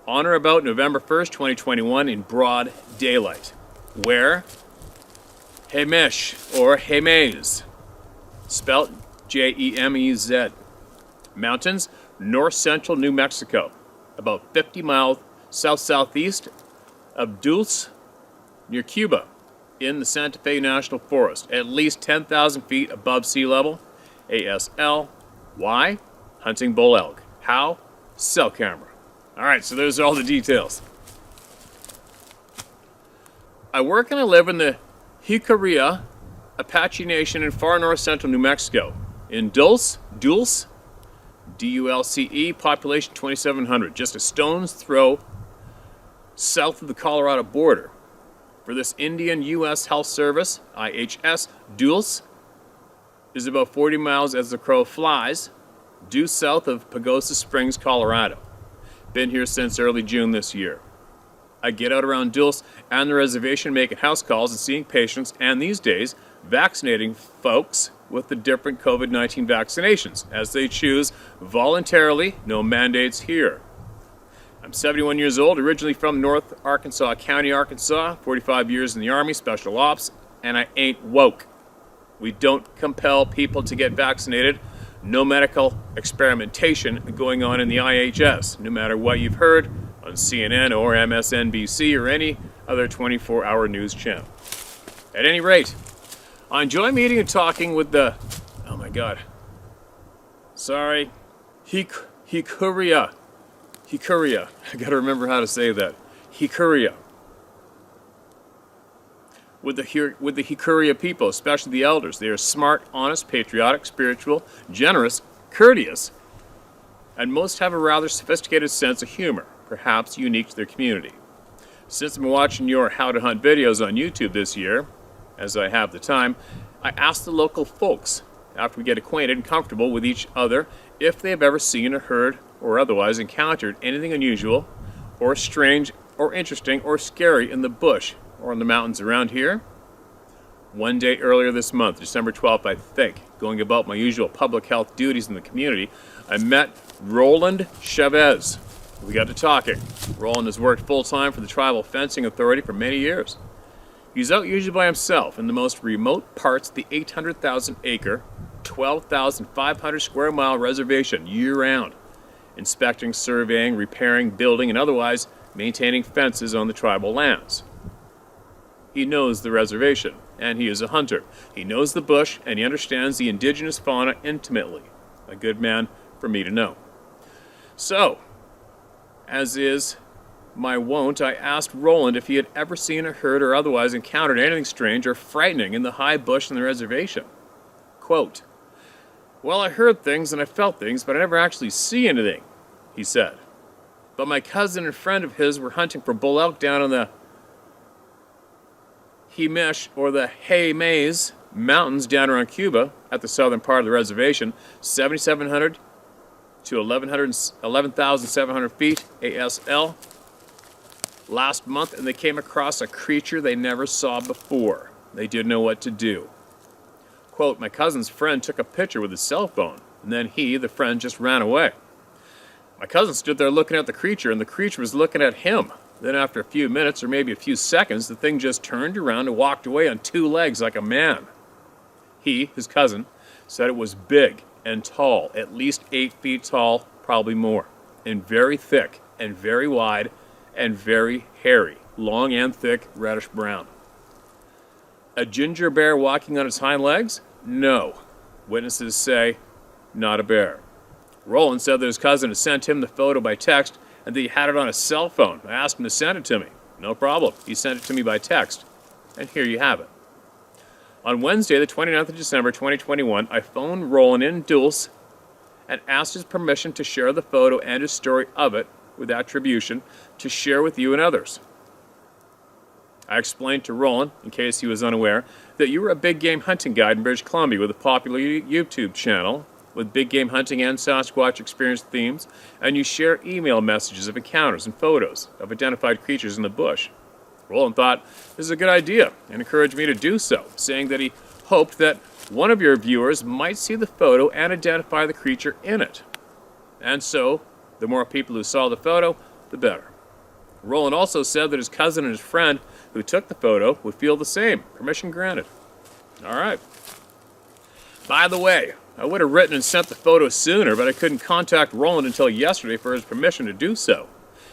On or about November 1st, 2021 in broad daylight. Where? Hemish or Hemez. Spelt Jemez. Mountains, north-central New Mexico. About 50 miles south-southeast of Dulce, near Cuba, in the Santa Fe National Forest. At least 10,000 feet above sea level. ASL. Why? Hunting bull elk. How? Cell camera. Alright, so those are all the details. I work and I live in the Jicarilla Apache Nation in far north central New Mexico. In Dulce, Dulce, D-U-L-C-E, population 2,700, just a stone's throw south of the Colorado border. For this Indian U.S. Health Service, IHS, Dulce is about 40 miles as the crow flies, due south of Pagosa Springs, Colorado. Been here since early June this year. I get out around Dulce and the reservation making house calls and seeing patients, and these days, vaccinating folks with the different COVID-19 vaccinations, as they choose voluntarily, no mandates here. I'm 71 years old, originally from North Arkansas County, Arkansas, 45 years in the Army, Special Ops, and I ain't woke. We don't compel people to get vaccinated. No medical experimentation going on in the IHS, no matter what you've heard on CNN or MSNBC or any other 24-hour news channel. At any rate, I enjoy meeting and talking with the, oh my god, sorry, Hikaria. I gotta remember how to say that. Hikaria. With the Hikaria people, especially the elders. They are smart, honest, patriotic, spiritual, generous, courteous, and most have a rather sophisticated sense of humor, perhaps unique to their community. Since I've been watching your How to Hunt videos on YouTube this year, as I have the time, I asked the local folks, after we get acquainted and comfortable with each other, if they have ever seen or heard or otherwise encountered anything unusual or strange or interesting or scary in the bush or in the mountains around here. One day earlier this month, December 12th, I think, going about my usual public health duties in the community, I met Roland Chavez. We got to talking. Roland has worked full-time for the Tribal Fencing Authority for many years. He's out usually by himself in the most remote parts of the 800,000-acre, 12,500 square mile reservation year-round, inspecting, surveying, repairing, building, and otherwise maintaining fences on the tribal lands. He knows the reservation, and he is a hunter. He knows the bush, and he understands the indigenous fauna intimately. A good man for me to know. So, as is my wont, I asked Roland if he had ever seen or heard or otherwise encountered anything strange or frightening in the high bush on the reservation. Quote, "Well, I heard things and I felt things, but I never actually see anything," he said. "But my cousin and friend of his were hunting for bull elk down in the Hemish or the Hemez mountains down around Cuba at the southern part of the reservation, 7,700 to 11,700 feet ASL last month, and they came across a creature they never saw before. They didn't know what to do." Quote, "My cousin's friend took a picture with his cell phone, and then he, the friend, just ran away. My cousin stood there looking at the creature, and the creature was looking at him. Then after a few minutes, or maybe a few seconds, the thing just turned around and walked away on two legs like a man. He, his cousin, said it was big and tall, at least 8 feet tall, probably more, and very thick, and very wide, and very hairy, long and thick, reddish brown. A ginger bear walking on its hind legs? No. Witnesses say, not a bear. Roland said that his cousin had sent him the photo by text and that he had it on his cell phone. I asked him to send it to me. No problem. He sent it to me by text. And here you have it. On Wednesday, the 29th of December, 2021, I phoned Roland in Dulce and asked his permission to share the photo and his story of it, with attribution, to share with you and others. I explained to Roland, in case he was unaware, that you were a big game hunting guide in British Columbia with a popular YouTube channel, with big game hunting and Sasquatch experience themes, and you share email messages of encounters and photos of identified creatures in the bush. Roland thought this is a good idea and encouraged me to do so, saying that he hoped that one of your viewers might see the photo and identify the creature in it. And so, the more people who saw the photo, the better. Roland also said that his cousin and his friend who took the photo would feel the same. Permission granted. All right. By the way, I would have written and sent the photo sooner, but I couldn't contact Roland until yesterday for his permission to do so.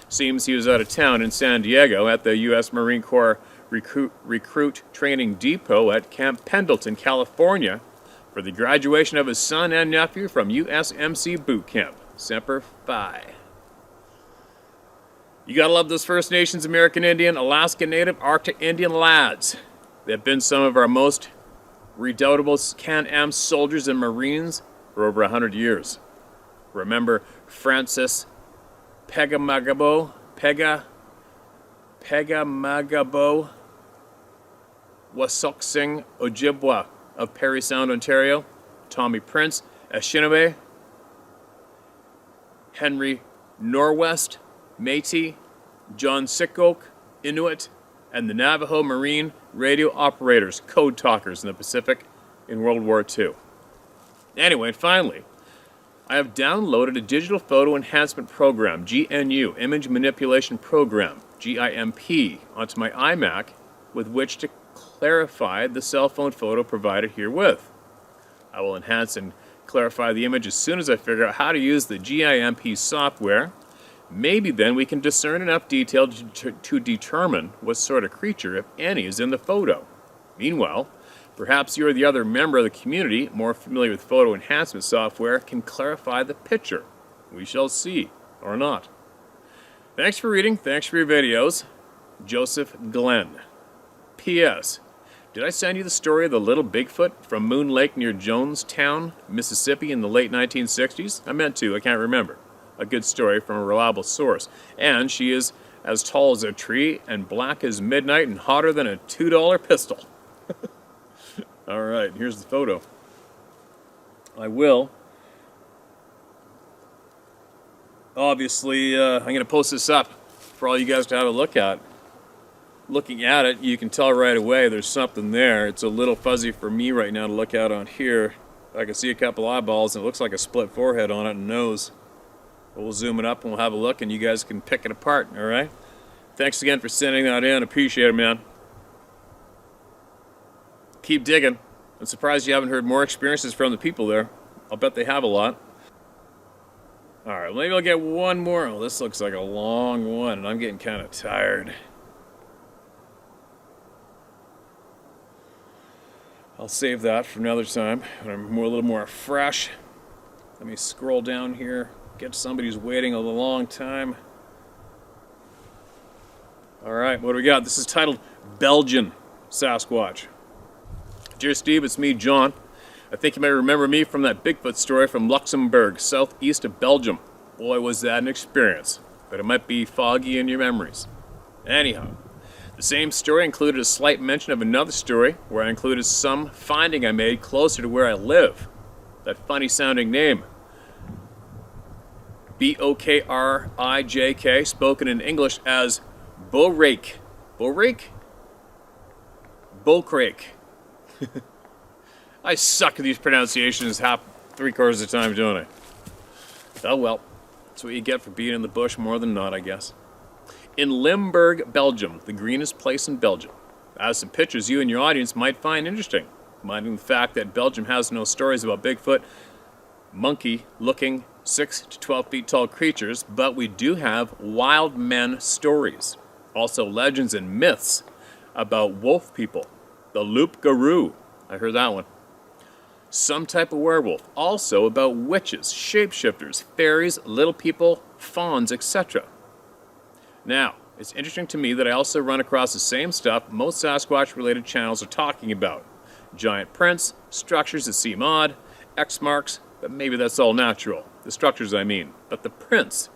Seems he was out of town in San Diego at the U.S. Marine Corps Recruit Training Depot at Camp Pendleton, California, for the graduation of his son and nephew from USMC Boot Camp. Semper Fi. You gotta love those First Nations, American Indian, Alaska Native, Arctic Indian lads. They've been some of our most redoubtable Can-Am soldiers and Marines for over 100 years. Remember Francis Pegamagabo Wasoksing Ojibwa of Parry Sound, Ontario, Tommy Prince, Anishinaabe, Henry Norwest, Métis, John Sickok, Inuit, and the Navajo Marine radio operators, code talkers in the Pacific in World War II. Anyway, finally, I have downloaded a digital photo enhancement program, GNU, Image Manipulation Program, GIMP, onto my iMac with which to clarify the cell phone photo provided herewith. I will enhance and clarify the image as soon as I figure out how to use the GIMP software. Maybe then we can discern enough detail to determine what sort of creature, if any, is in the photo. Meanwhile, perhaps you or the other member of the community, more familiar with photo enhancement software, can clarify the picture. We shall see, or not. Thanks for reading, thanks for your videos. Joseph Glenn. P.S. Did I send you the story of the little Bigfoot from Moon Lake near Jonestown, Mississippi in the late 1960s? I meant to, I can't remember. A good story from a reliable source. And she is as tall as a tree and black as midnight and hotter than a $2 pistol. All right, here's the photo. I will. Obviously, I'm going to post this up for all you guys to have a look at. Looking at it, you can tell right away there's something there. It's a little fuzzy for me right now to look at on here. I can see a couple eyeballs, and it looks like a split forehead on it and nose. We'll zoom it up and we'll have a look, and you guys can pick it apart, all right? Thanks again for sending that in. Appreciate it, man. Keep digging. I'm surprised you haven't heard more experiences from the people there. I'll bet they have a lot. All right, maybe I'll get one more. Oh, this looks like a long one, and I'm getting kind of tired. I'll save that for another time when I'm a little more fresh. Let me scroll down here. Get somebody who's waiting a long time. All right, what do we got? This is titled Belgian Sasquatch. Dear Steve, it's me, John. I think you may remember me from that Bigfoot story from Luxembourg, southeast of Belgium. Boy, was that an experience, but it might be foggy in your memories. Anyhow, the same story included a slight mention of another story where I included some finding I made closer to where I live. That funny sounding name, Bokrijk, spoken in English as Borake. Borake? Bokrake. I suck at these pronunciations three-quarters of the time, don't I? Oh well, that's what you get for being in the bush more than not, I guess. In Limburg, Belgium, the greenest place in Belgium. I have some pictures you and your audience might find interesting, minding the fact that Belgium has no stories about Bigfoot, monkey-looking 6 to 12 feet tall creatures, but we do have wild men stories. Also legends and myths about wolf people. The loup-garou, I heard that one. Some type of werewolf. Also about witches, shapeshifters, fairies, little people, fawns, etc. Now, it's interesting to me that I also run across the same stuff most Sasquatch-related channels are talking about. Giant prints, structures that seem odd, X marks, but maybe that's all natural. The structures, I mean. But the prints,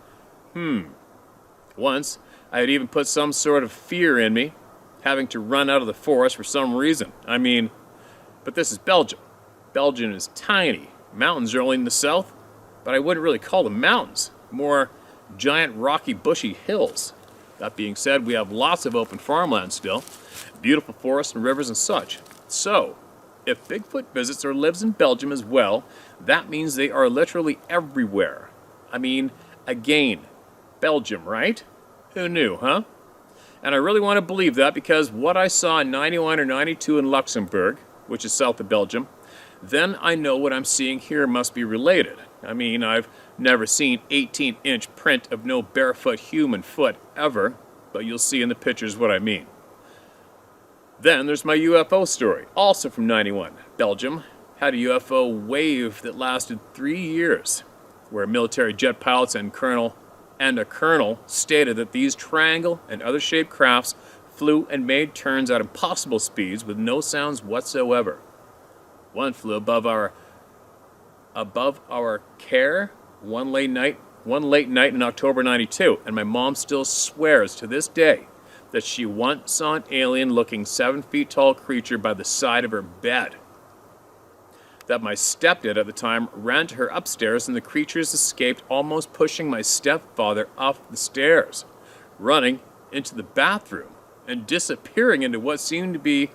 Once, I had even put some sort of fear in me, having to run out of the forest for some reason. I mean, but this is Belgium. Belgium is tiny, Mountains are only in the south, but I wouldn't really call them mountains. More giant, rocky, bushy hills. That being said, we have lots of open farmland still, beautiful forests and rivers and such. So, if Bigfoot visits or lives in Belgium as well, that means they are literally everywhere. I mean, again, Belgium, right? Who knew, huh? And I really want to believe that because what I saw in 91 or 92 in Luxembourg, which is south of Belgium, then I know what I'm seeing here must be related. I mean, I've never seen 18-inch print of no barefoot human foot ever, but you'll see in the pictures what I mean. Then there's my UFO story, also from 91. Belgium had a UFO wave that lasted 3 years, where military jet pilots and a colonel stated that these triangle and other shaped crafts flew and made turns at impossible speeds with no sounds whatsoever. One flew above our care one late night in October 92, and my mom still swears to this day that she once saw an alien-looking 7-feet tall creature by the side of her bed. That my stepdad at the time ran to her upstairs and the creatures escaped, almost pushing my stepfather off the stairs, running into the bathroom and disappearing into what seemed to be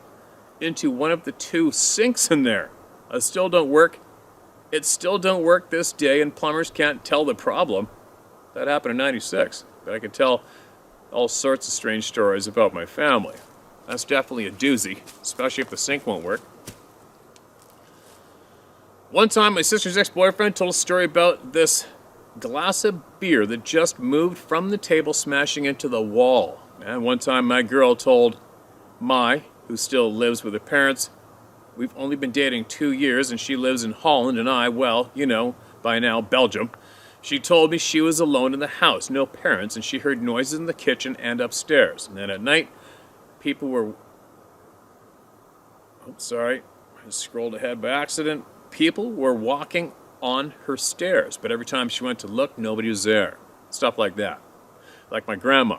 into one of the 2 sinks in there. It still don't work this day, and plumbers can't tell the problem. That happened in 96, but I could tell all sorts of strange stories about my family. That's definitely a doozy, especially if the sink won't work. One time, my sister's ex-boyfriend told a story about this glass of beer that just moved from the table, smashing into the wall. And one time, my girl told who still lives with her parents, we've only been dating 2 years and she lives in Holland and I, well, you know, by now, Belgium. She told me she was alone in the house, no parents, and she heard noises in the kitchen and upstairs. And then at night, people were... Oh, sorry. I just scrolled ahead by accident. People were walking on her stairs, but every time she went to look, nobody was there. Stuff like that. Like my grandma,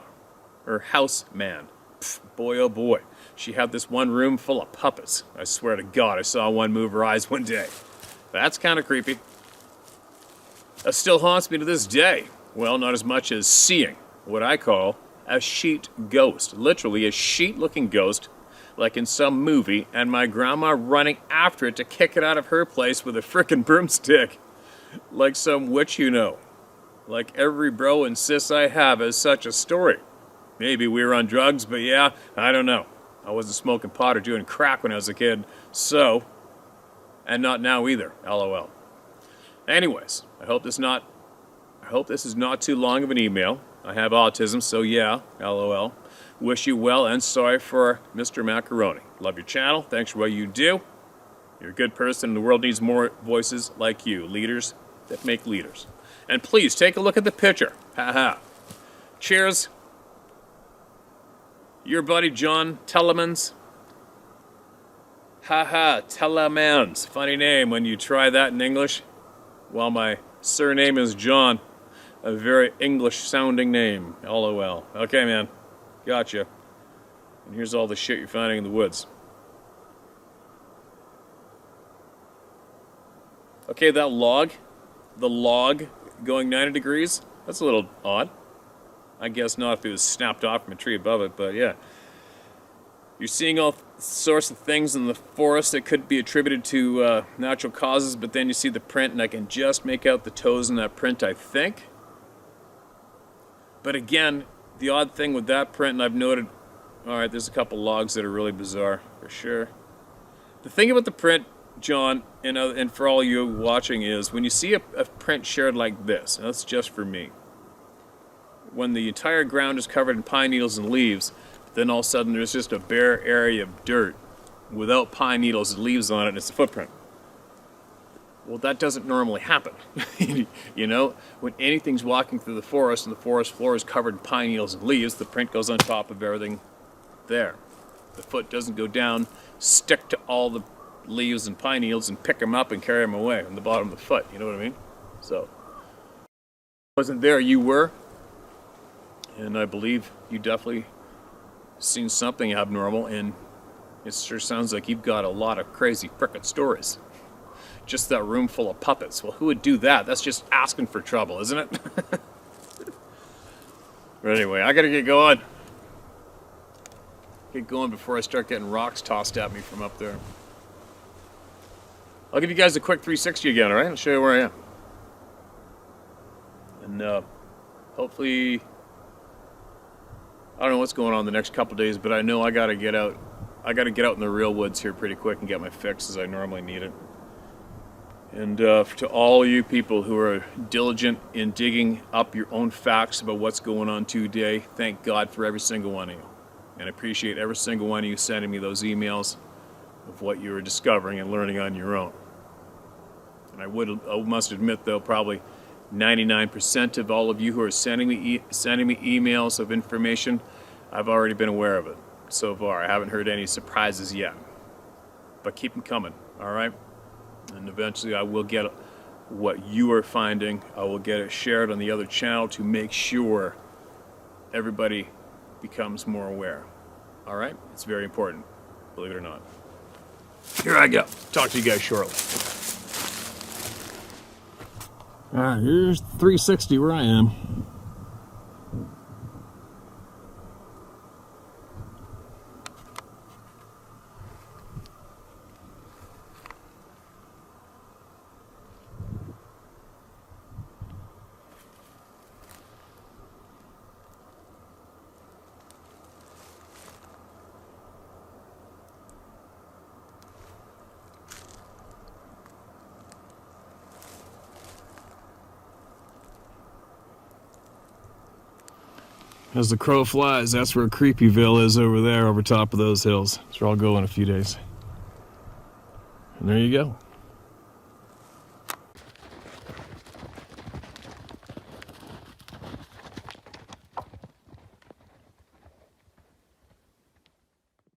her house man. Pfft, boy, oh boy. She had this one room full of puppets. I swear to God, I saw one move her eyes one day. That's kind of creepy. That still haunts me to this day. Well, not as much as seeing what I call a sheet ghost. Literally a sheet-looking ghost, like in some movie, and my grandma running after it to kick it out of her place with a frickin' broomstick. Like some witch you know. Like every bro and sis I have has such a story. Maybe we were on drugs, but yeah, I don't know. I wasn't smoking pot or doing crack when I was a kid, so... And not now either, LOL. Anyways, I hope this is not too long of an email. I have autism, so yeah, LOL. Wish you well, and sorry for Mr. Macaroni. Love your channel. Thanks for what you do. You're a good person, and the world needs more voices like you. Leaders that make leaders. And please, take a look at the picture. Haha. Cheers. Your buddy John Telemans. Haha, Telemans. Funny name when you try that in English. Well, my surname is John. A very English-sounding name. LOL. Okay, man. Gotcha. And here's all the shit you're finding in the woods. Okay, that log. The log going 90 degrees. That's a little odd. I guess not if it was snapped off from a tree above it, but yeah. You're seeing all sorts of things in the forest that could be attributed to natural causes, but then you see the print, and I can just make out the toes in that print, I think. But again, the odd thing with that print, and I've noted, alright, there's a couple logs that are really bizarre, for sure. The thing about the print, John, and for all you watching, is when you see a print shared like this, and that's just for me, when the entire ground is covered in pine needles and leaves, then all of a sudden there's just a bare area of dirt without pine needles and leaves on it, and it's a footprint. Well, that doesn't normally happen. You know, when anything's walking through the forest and the forest floor is covered in pine needles and leaves, the print goes on top of everything there. The foot doesn't go down, stick to all the leaves and pine needles and pick them up and carry them away on the bottom of the foot. You know what I mean? So, wasn't there, you were. And I believe you definitely seen something abnormal, and it sure sounds like you've got a lot of crazy frickin' stories. just that room full of puppets. Well, who would do that? That's just asking for trouble, isn't it? But anyway, I gotta get going. Get going before I start getting rocks tossed at me from up there. I'll give you guys a quick 360 again, alright? I'll show you where I am. And hopefully, I don't know what's going on the next couple days, but I know I gotta get out. I gotta get out in the real woods here pretty quick and get my fix as I normally need it. And to all you people who are diligent in digging up your own facts about what's going on today, thank God for every single one of you. And I appreciate every single one of you sending me those emails of what you were discovering and learning on your own. And I must admit, though, probably 99% of all of you who are sending me emails of information, I've already been aware of it so far. I haven't heard any surprises yet. But keep them coming, all right? And eventually I will get what you are finding. I will get it shared on the other channel to make sure everybody becomes more aware. All right? It's very important, believe it or not. Here I go. Talk to you guys shortly. All right, here's 360 where I am. As the crow flies, that's where Creepyville is over there, over top of those hills. That's where I'll go in a few days. And there you go.